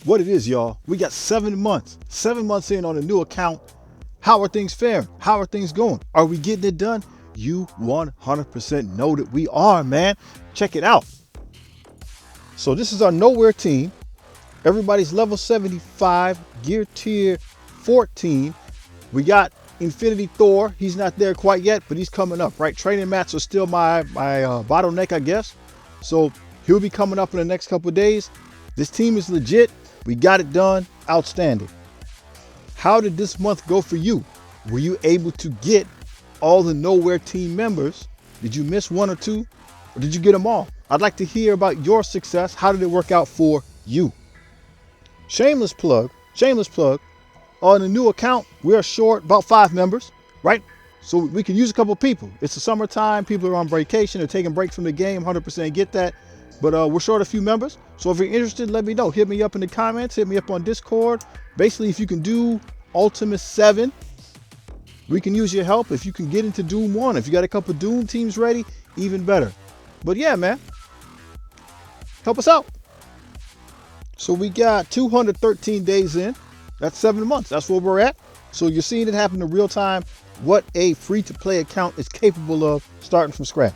what it is, y'all. We got 7 months in on a new account. How are things faring? How are things going? Are we getting it done? You 100% know that we are, man. Check it out. So this is our nowhere team. Everybody's level 75, gear tier 14. We got Infinity Thor. He's not there quite yet, but he's coming up, right? Training mats are still my bottleneck, I guess. So he'll be coming up in the next couple of days. This team is legit. We got it done. Outstanding. How did this month go for you? Were you able to get all the nowhere team members? Did you miss one or two? Or did you get them all? I'd like to hear about your success. How did it work out for you? Shameless plug. On a new account, we're short about 5 members, right? So we can use a couple people. It's the summertime. People are on vacation. They're taking breaks from the game. 100% get that. But we're short a few members. So if you're interested, let me know. Hit me up in the comments. Hit me up on Discord. Basically, if you can do Ultimate 7, we can use your help. If you can get into Doom 1, if you got a couple Doom teams ready, even better. But yeah, man, help us out. So we got 213 days in. That's 7 months. That's where we're at. So you're seeing it happen in real time. What a free-to-play account is capable of starting from scratch.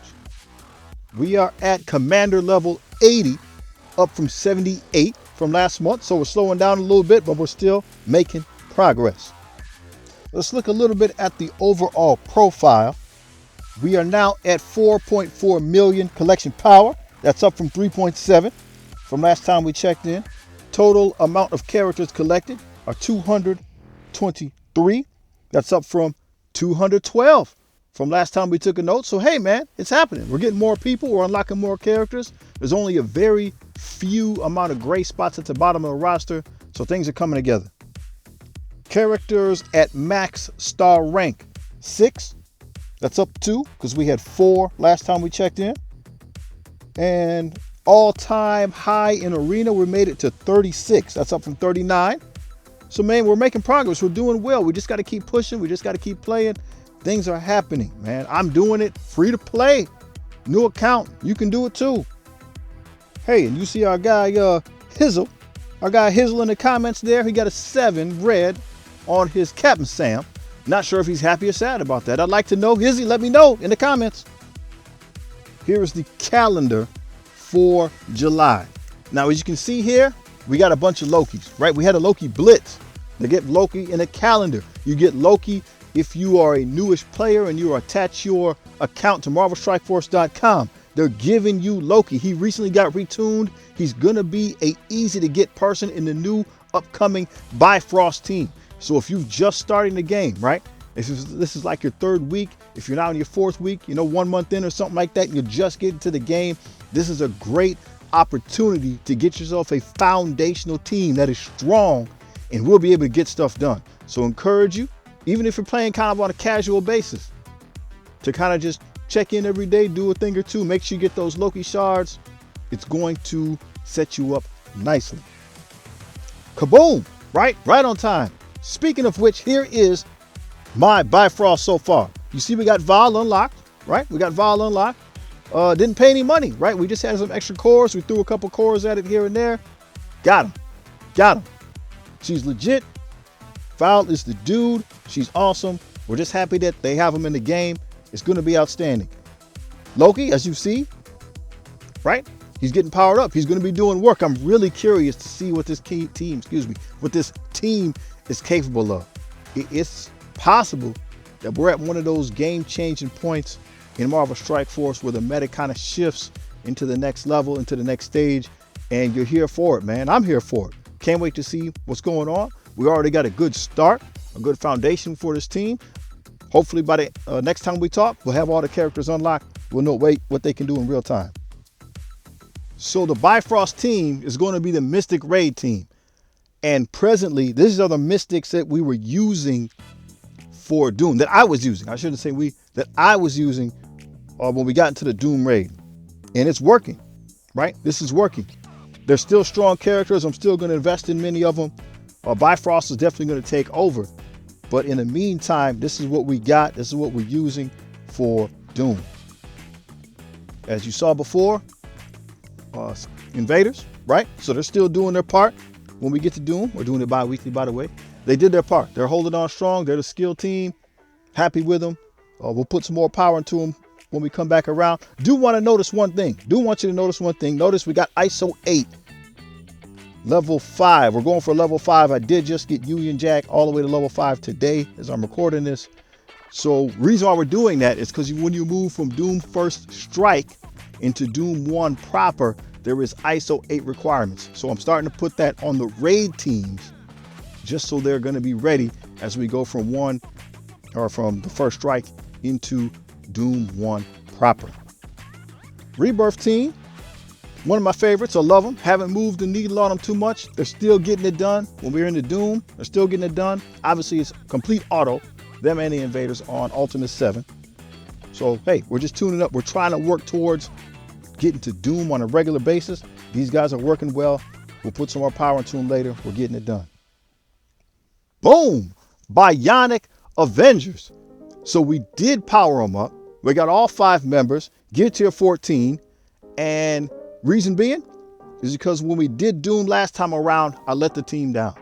We are at Commander level 80, up from 78 from last month. So we're slowing down a little bit, but we're still making progress. Let's look a little bit at the overall profile. We are now at 4.4 million collection power. That's up from 3.7 from last time we checked in. Total amount of characters collected are 223. That's up from 212 from last time we took a note. So hey, man, it's happening. We're getting more people. We're unlocking more characters. There's only a very few amount of gray spots at the bottom of the roster. So things are coming together. Characters at max star rank 6. That's up 2 because we had 4 last time we checked in. And all-time high in arena, we made it to 36. That's up from 39. So man, we're making progress. We're doing well. We just got to keep pushing. We just got to keep playing. Things are happening, man. I'm doing it free to play. New account. You can do it too. Hey, and you see our guy Hizzle. Our guy Hizzle in the comments there. He got a 7 red on his Captain Sam. Not sure if he's happy or sad about that. I'd like to know. Hizzy, let me know in the comments. Here is the calendar for July. Now, as you can see here, we got a bunch of Lokis, right? We had a Loki Blitz. They get Loki in a calendar. You get Loki if you are a newish player and you attach your account to MarvelStrikeForce.com. They're giving you Loki. He recently got retuned. He's going to be a easy to get person in the new upcoming Bifrost team. So if you've just starting the game, right? This is like your 3rd week. If you're now in your 4th week, 1 month in or something like that, and you're just getting to the game, this is a great opportunity to get yourself a foundational team that is strong and will be able to get stuff done. So encourage you, even if you're playing kind of on a casual basis, to kind of just check in every day, do a thing or two, make sure you get those Loki shards. It's going to set you up nicely. Kaboom, right on time. Speaking of which, here is my Bifrost so far. You see we got Val unlocked, right? We got Val unlocked. Didn't pay any money, right? We just had some extra cores. We threw a couple cores at it here and there. Got him. She's legit. Val is the dude. She's awesome. We're just happy that they have him in the game. It's going to be outstanding. Loki, as you see, right? He's getting powered up. He's going to be doing work. I'm really curious to see what this team is capable of. It's possible that we're at one of those game-changing points in Marvel Strike Force where the meta kind of shifts into the next level, into the next stage, and you're here for it, man. I'm here for it. Can't wait to see what's going on. We already got a good start, a good foundation for this team. Hopefully by the next time we talk, we'll have all the characters unlocked. We'll know what they can do in real time. So the Bifrost team is going to be the Mystic Raid team. And presently, these are the Mystics that we were using for Doom, that I was using. I shouldn't say that I was using when we got into the Doom Raid. And it's working, right? This is working. They're still strong characters. I'm still going to invest in many of them. Bifrost is definitely going to take over. But in the meantime, this is what we got. This is what we're using for Doom. As you saw before, invaders, right? So they're still doing their part. when we get to Doom. We're doing it bi-weekly, by the way. They did their part. They're holding on strong. They're the skill team. Happy with them. We'll put some more power into them when we come back around. Do want to notice one thing. Do want you to notice one thing. Notice we got ISO 8. Level 5. We're going for level 5. I did just get Union Jack all the way to level 5 today as I'm recording this. So reason why we're doing that is because when you move from Doom First Strike into Doom 1 proper, there is ISO 8 requirements. So I'm starting to put that on the raid teams just so they're going to be ready as we go from the First Strike into Doom 1 proper. Rebirth team. One of my favorites. I love them. Haven't moved the needle on them too much. They're still getting it done. When we're in the Doom, they're still getting it done. Obviously, it's complete auto. Them and the Invaders on Ultimate 7. So, hey, we're just tuning up. We're trying to work towards getting to Doom on a regular basis. These guys are working well. We'll put some more power into them later. We're getting it done. Boom! Bionic Avengers. So we did power them up. We got all 5 members. Get tier 14. And reason being is because when we did Doom last time around, I let the team down.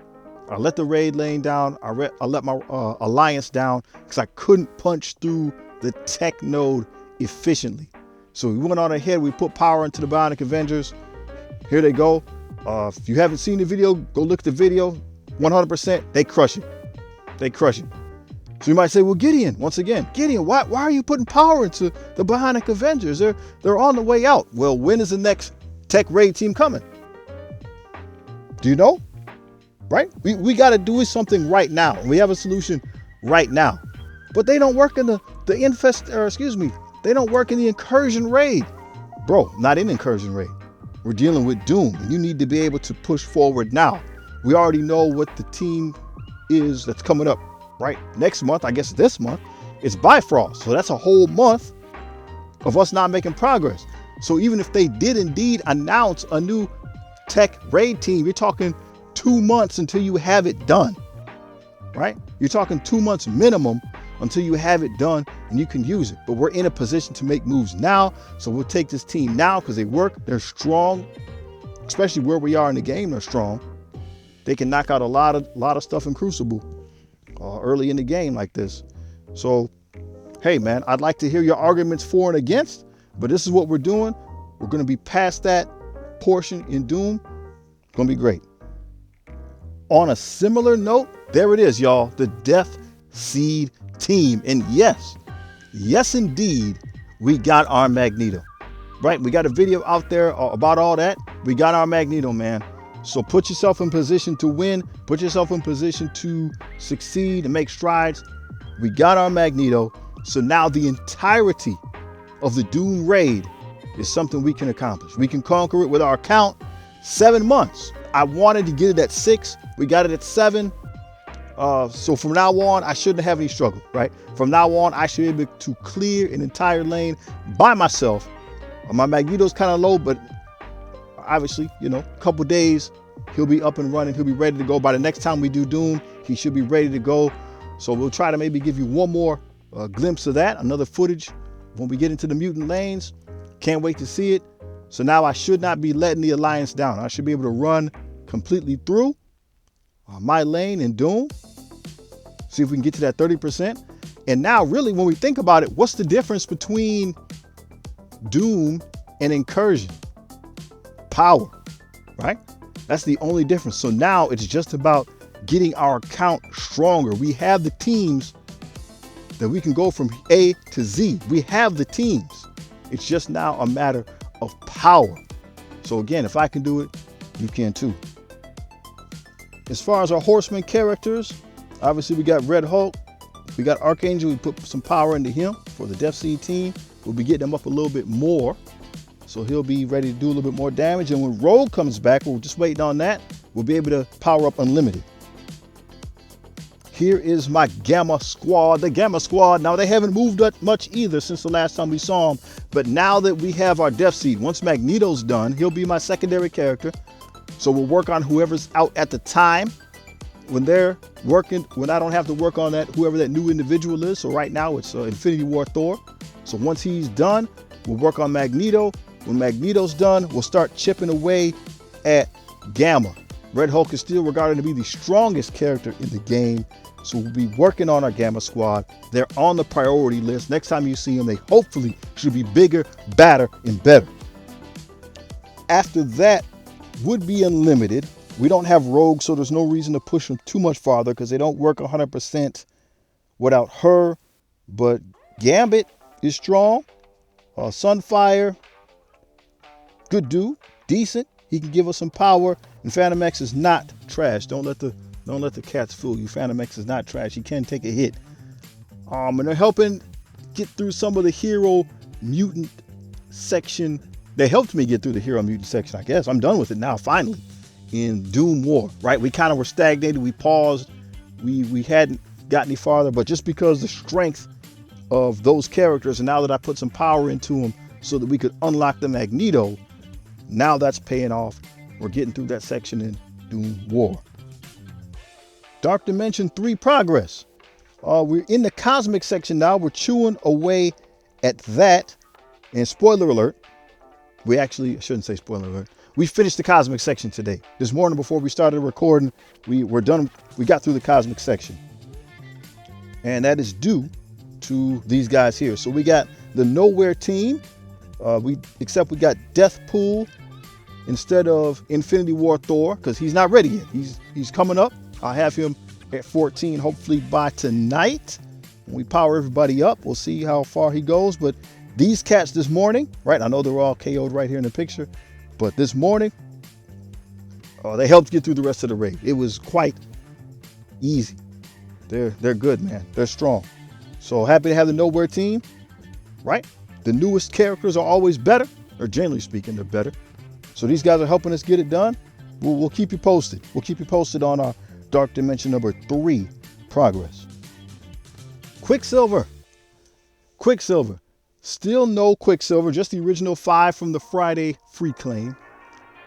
I let the raid lane down. I let my alliance down because I couldn't punch through the tech node efficiently. So we went on ahead. We put power into the Bionic Avengers. Here they go. If you haven't seen the video, go look at the video. 100%, they crush it. They crush it. So you might say, well, Gideon, once again, Gideon, why are you putting power into the Bionic Avengers? They're on the way out. Well, when is the next tech raid team coming? Do you know? Right? We got to do something right now. We have a solution right now. But they don't work in they don't work in the incursion raid. Bro, not in incursion raid. We're dealing with Doom. And you need to be able to push forward now. We already know what the team is that's coming up. Right, next month, I guess this month, it's Bifrost. So that's a whole month of us not making progress. So even if they did indeed announce a new tech raid team, you're talking 2 months until you have it done, right? You're talking 2 months minimum until you have it done and you can use it. But we're in a position to make moves now. So we'll take this team now because they work. They're strong, especially where we are in the game. They're strong. They can knock out a lot of stuff in Crucible. Early in the game like this. So, hey, man, I'd like to hear your arguments for and against, but this is what we're doing. We're going to be past that portion in Doom. It's going to be great. On a similar note, there it is, y'all, the Death Seed team. And yes, indeed, we got our Magneto, right? We got a video out there about all that. We got our Magneto, man. So put yourself in position to win, put yourself in position to succeed and make strides. We got our Magneto. So now the entirety of the Doom raid is something we can accomplish. We can conquer it with our count. 7 months. I wanted to get it at 6. We got it at 7. So from now on, I shouldn't have any struggle, right? From now on, I should be able to clear an entire lane by myself. My Magneto's kind of low, but obviously, a couple days, he'll be up and running. He'll be ready to go. By the next time we do Doom, he should be ready to go. So we'll try to maybe give you one more glimpse of that, another footage when we get into the mutant lanes. Can't wait to see it. So now I should not be letting the Alliance down. I should be able to run completely through my lane in Doom. See if we can get to that 30%. And now really, when we think about it, what's the difference between Doom and Incursion? Power, right? That's the only difference. So now it's just about getting our count stronger. We have the teams that we can go from A to Z. We have the teams. It's just now a matter of power. So again, if I can do it, you can too. As far as our Horseman characters, obviously we got Red Hulk, we got Archangel. We put some power into him for the Death Seed team. We'll be getting him up a little bit more. So he'll be ready to do a little bit more damage. And when Rogue comes back, we're just waiting on that. We'll be able to power up Unlimited. Here is my Gamma Squad, the Gamma Squad. Now, they haven't moved that much either since the last time we saw them. But now that we have our Death Seed, once Magneto's done, he'll be my secondary character. So we'll work on whoever's out at the time. When they're working, when I don't have to work on that, whoever that new individual is. So right now it's Infinity War Thor. So once he's done, we'll work on Magneto. When Magneto's done, we'll start chipping away at Gamma. Red Hulk is still regarded to be the strongest character in the game. So we'll be working on our Gamma Squad. They're on the priority list. Next time you see them, they hopefully should be bigger, badder, and better. After that would be Unlimited. We don't have Rogue, so there's no reason to push them too much farther because they don't work 100% without her. But Gambit is strong. Sunfire, good dude, decent. He can give us some power. And Phantom X is not trash. Don't let the cats fool you. Phantom X is not trash. He can take a hit. And they're helping get through some of the hero mutant section. They helped me get through the hero mutant section, I guess. I'm done with it now, finally, in Doom War, right? We kind of were stagnated. We paused. We hadn't got any farther, but just because the strength of those characters, and now that I put some power into them so that we could unlock the Magneto, now that's paying off. We're getting through that section in Doom War. Dark Dimension 3 progress. We're in the cosmic section now. We're chewing away at that. And spoiler alert, I shouldn't say spoiler alert. We finished the cosmic section today. This morning before we started recording, we were done. We got through the cosmic section. And that is due to these guys here. So we got the Nowhere team. We got Deathpool instead of Infinity War Thor, because he's not ready yet. He's coming up. I'll have him at 14 hopefully by tonight. When we power everybody up, we'll see how far he goes. But these cats this morning, right? I know they're all KO'd right here in the picture, but this morning, they helped get through the rest of the raid. It was quite easy. They're good, man. They're strong. So happy to have the Nowhere team, right? The newest characters are always better, or generally speaking, they're better. So these guys are helping us get it done. We'll keep you posted. We'll keep you posted on our Dark Dimension number 3 progress. Quicksilver. Still no Quicksilver, just the original 5 from the Friday free claim.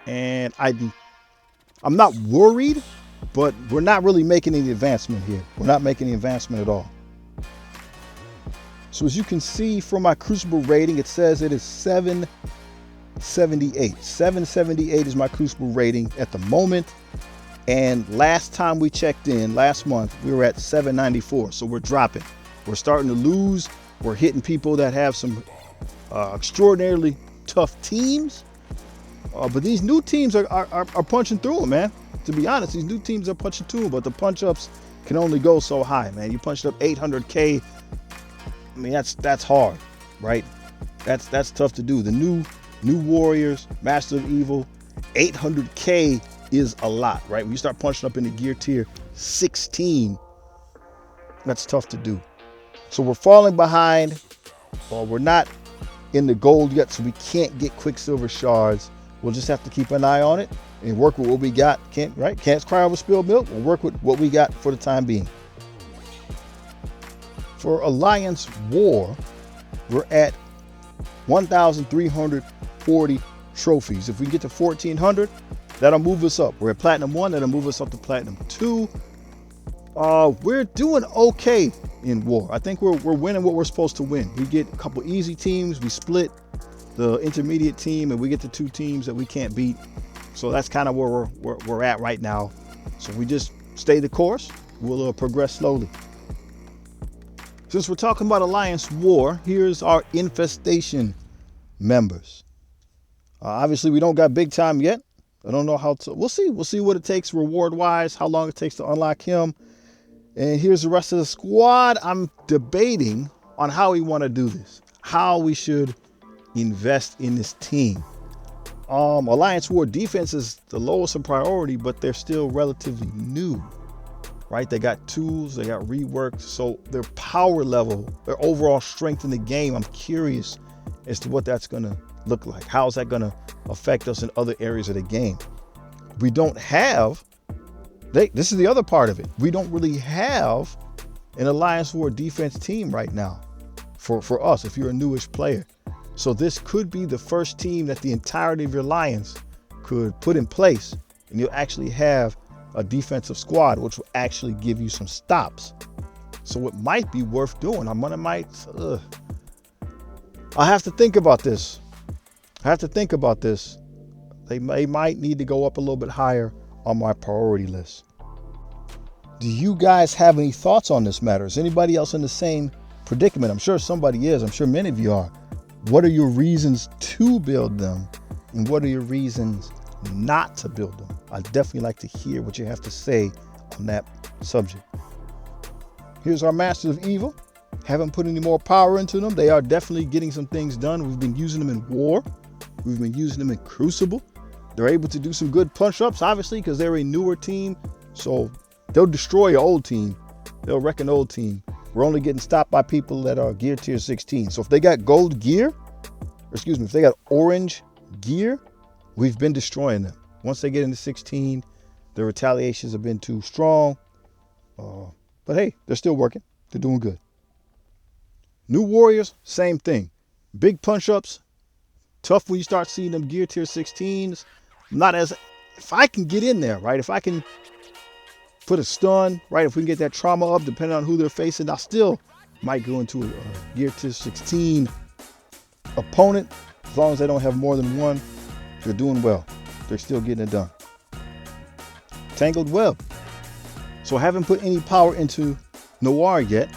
And I'm not worried, but we're not really making any advancement here. We're not making any advancement at all. So as you can see from my Crucible rating, it says it is 778. 778 is my Crucible rating at the moment. And last time we checked in, last month, we were at 794. So we're dropping. We're starting to lose. We're hitting people that have some extraordinarily tough teams. But these new teams are punching through them, man. To be honest, these new teams are punching through them, but the punch-ups can only go so high, man. You punched up 800K. I mean, that's hard, right? That's tough to do. The new Warriors, Master of Evil, 800K is a lot, right? When you start punching up in the gear tier 16, that's tough to do. So we're falling behind. We're not in the gold yet, so we can't get Quicksilver shards. We'll just have to keep an eye on it and work with what we got. Can't cry over spilled milk. We'll work with what we got for the time being. For Alliance War, we're at 1,340 trophies. If we get to 1,400, that'll move us up. We're at Platinum 1, that'll move us up to Platinum 2. We're doing okay in War. I think we're winning what we're supposed to win. We get a couple easy teams. We split the intermediate team, and we get the 2 teams that we can't beat. So that's kind of where we're at right now. So we just stay the course. We'll progress slowly. Since we're talking about Alliance War, here's our Infestation members. Obviously, we don't got big time yet. I don't know how to. We'll see. We'll see what it takes reward-wise, how long it takes to unlock him. And here's the rest of the squad. I'm debating on how we want to do this, how we should invest in this team. Alliance War defense is the lowest in priority, but they're still relatively new, right? They got tools, they got reworked, so their power level, their overall strength in the game, I'm curious as to what that's going to look like. How is that going to affect us in other areas of the game? We don't have, this is the other part of it. We don't really have an Alliance War defense team right now for us, if you're a newish player. So this could be the first team that the entirety of your Alliance could put in place, and you'll actually have a defensive squad, which will actually give you some stops. So it might be worth doing. I'll have to think about this. They might need to go up a little bit higher on my priority list. Do you guys have any thoughts on this matter? Is anybody else in the same predicament? I'm sure somebody is. I'm sure many of you are. What are your reasons to build them? And what are your reasons not to build them? I'd definitely like to hear what you have to say on that subject. Here's our Masters of Evil. Haven't put any more power into them. They are definitely getting some things done. We've been using them in War. We've been using them in Crucible. They're able to do some good punch-ups, obviously, because they're a newer team. So they'll destroy your old team. They'll wreck an old team. We're only getting stopped by people that are gear tier 16. So if they got gold gear, if they got orange gear, we've been destroying them. Once they get into 16, the retaliations have been too strong. But hey, they're still working. They're doing good. New Warriors, same thing. Big punch-ups. Tough when you start seeing them gear tier 16s. If I can get in there, right? If I can put a stun, right? If we can get that trauma up, depending on who they're facing, I still might go into a gear tier 16 opponent. As long as they don't have more than one, they're doing well. They're still getting it done. Tangled Web. So I haven't put any power into Noir yet.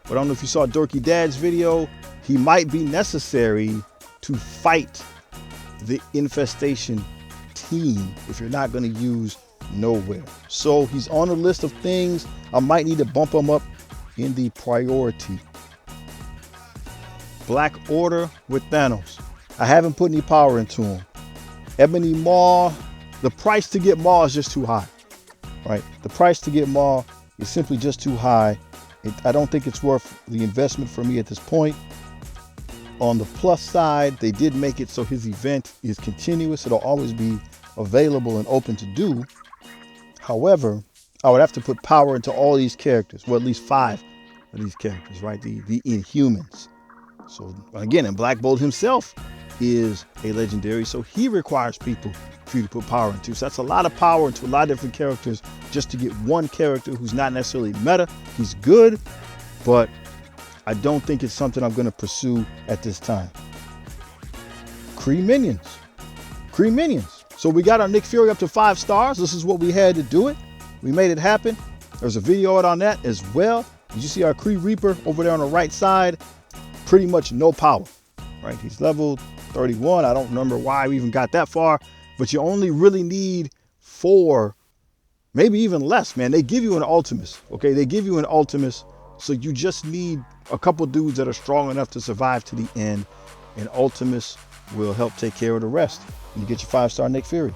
But I don't know if you saw Dorky Dad's video. He might be necessary to fight the infestation team if you're not going to use Nowhere. So he's on a list of things. I might need to bump him up in the priority. Black Order with Thanos. I haven't put any power into him. Ebony Maw. The price to get Maw is just too high. Right? The price to get Maw is simply just too high. I don't think it's worth the investment for me at this point. On the plus side, they did make it so his event is continuous. It'll always be available and open to do. However, I would have to put power into all these characters. Well, at least 5 of these characters, right? The Inhumans. So again, and Black Bolt himself is a legendary. So he requires people for you to put power into. So that's a lot of power into a lot of different characters just to get one character who's not necessarily meta. He's good, but I don't think it's something I'm going to pursue at this time. Kree Minions. Kree Minions. So we got our Nick Fury up to 5 stars. This is what we had to do it. We made it happen. There's a video out on that as well. Did you see our Kree Reaper over there on the right side? Pretty much no power, right? He's level 31. I don't remember why we even got that far, but you only really need 4, maybe even less, man. They give you an Ultimus, okay? They give you an Ultimus, so you just need a couple dudes that are strong enough to survive to the end, and Ultimus will help take care of the rest. You get your 5-star Nick Fury.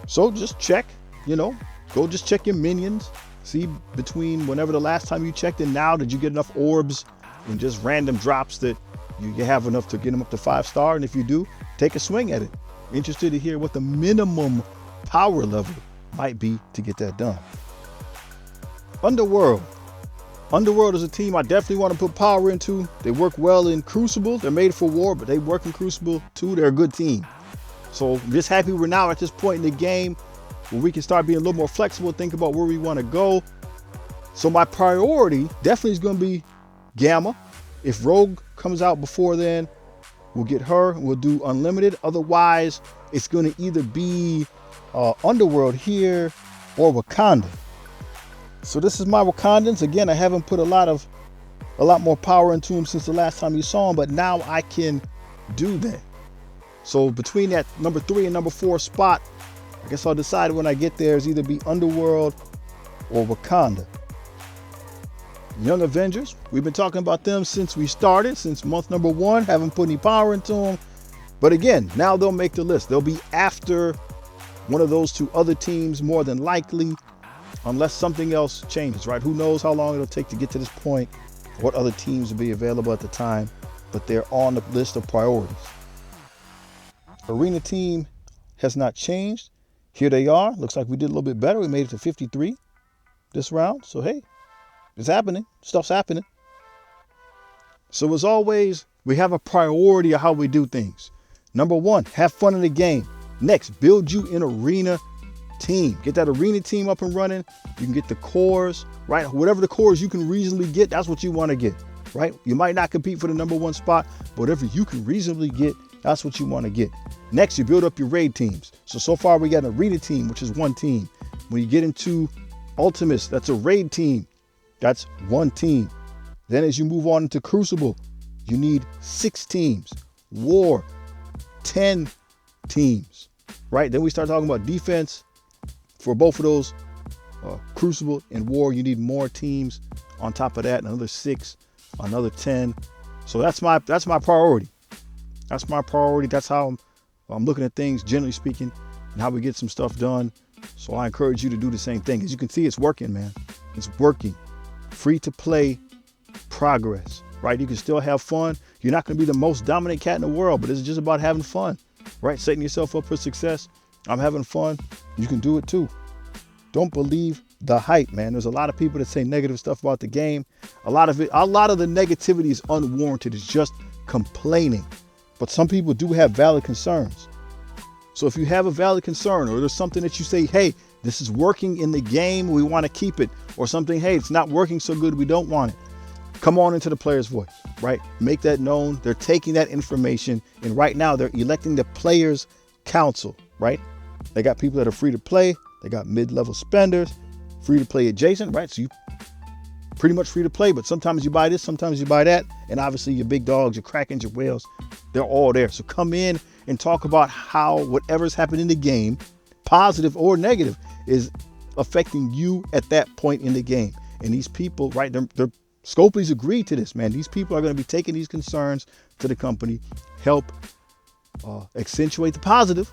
So just check, go just check your minions. See between whenever the last time you checked and now, did you get enough orbs and just random drops that you have enough to get them up to 5-star? And if you do, take a swing at it. Interested to hear what the minimum power level might be to get that done. Underworld. Underworld is a team I definitely want to put power into. They work well in Crucible. They're made for War, but they work in Crucible too. They're a good team. So I'm just happy we're now at this point in the game where we can start being a little more flexible, think about where we want to go. So my priority definitely is going to be Gamma. If Rogue comes out before then, we'll get her and we'll do Unlimited. Otherwise, it's going to either be Underworld here or Wakanda. So this is my Wakandans. Again, I haven't put a lot more power into them since the last time you saw them, but now I can do that. So between that number 3 and number 4 spot, I guess I'll decide when I get there is either be Underworld or Wakanda. Young Avengers, we've been talking about them since we started, since month number 1, haven't put any power into them. But again, now they'll make the list. They'll be after one of those 2 other teams more than likely, unless something else changes, right? Who knows how long it'll take to get to this point, what other teams will be available at the time, but they're on the list of priorities. Arena team has not changed. Here they are. Looks like we did a little bit better. We made it to 53 this round. So, hey, it's happening. Stuff's happening. So as always, we have a priority of how we do things. Number 1, have fun in the game. Next, build you an arena team. Get that arena team up and running. You can get the cores, right? Whatever the cores you can reasonably get, that's what you want to get, right? You might not compete for the number 1 spot, but whatever you can reasonably get, That's what you want to get. Next, you build up your raid teams. So far we got an arena team, which is one team. When you get into Ultimates, that's a raid team. That's one team. Then as you move on into Crucible, you need 6 teams. War, 10 teams, right? Then we start talking about defense. For both of those, Crucible and War, you need more teams on top of that, another 6, another 10. So that's my priority. That's my priority. That's how I'm looking at things, generally speaking, and how we get some stuff done. So I encourage you to do the same thing. As you can see, it's working, man. It's working. Free to play progress, right? You can still have fun. You're not going to be the most dominant cat in the world, but it's just about having fun, right? Setting yourself up for success. I'm having fun. You can do it too. Don't believe the hype, man. There's a lot of people that say negative stuff about the game. A lot of the negativity is unwarranted. It's just complaining. But some people do have valid concerns. So if you have a valid concern, or there's something that you say, hey, this is working in the game, we want to keep it, or something, hey, it's not working so good, we don't want it. Come on into the player's voice, right? Make that known. They're taking that information, and right now they're electing the players' council, right? They got people that are free to play. They got mid-level spenders, free to play adjacent, right? So you pretty much free to play, but sometimes you buy this, sometimes you buy that. And obviously your big dogs, your Krakens, your whales, they're all there. So come in and talk about how whatever's happened in the game, positive or negative, is affecting you at that point in the game. And these people, right, they're Scopely's agreed to this, man. These people are going to be taking these concerns to the company, help accentuate the positive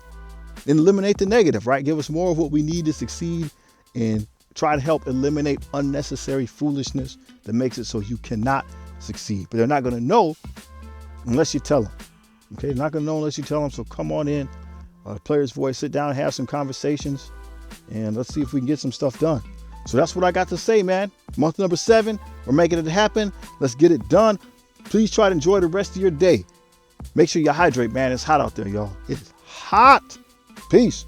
and eliminate the negative, right? Give us more of what we need to succeed, and try to help eliminate unnecessary foolishness that makes it so you cannot succeed. But they're not going to know unless you tell them. Okay, they're not going to know unless you tell them. So come on in, Player's Voice, sit down and have some conversations, and let's see if we can get some stuff done. So that's what I got to say, man. Month number 7, we're making it happen. Let's get it done. Please try to enjoy the rest of your day. Make sure you hydrate, man. It's hot out there, y'all. It's hot. Peace.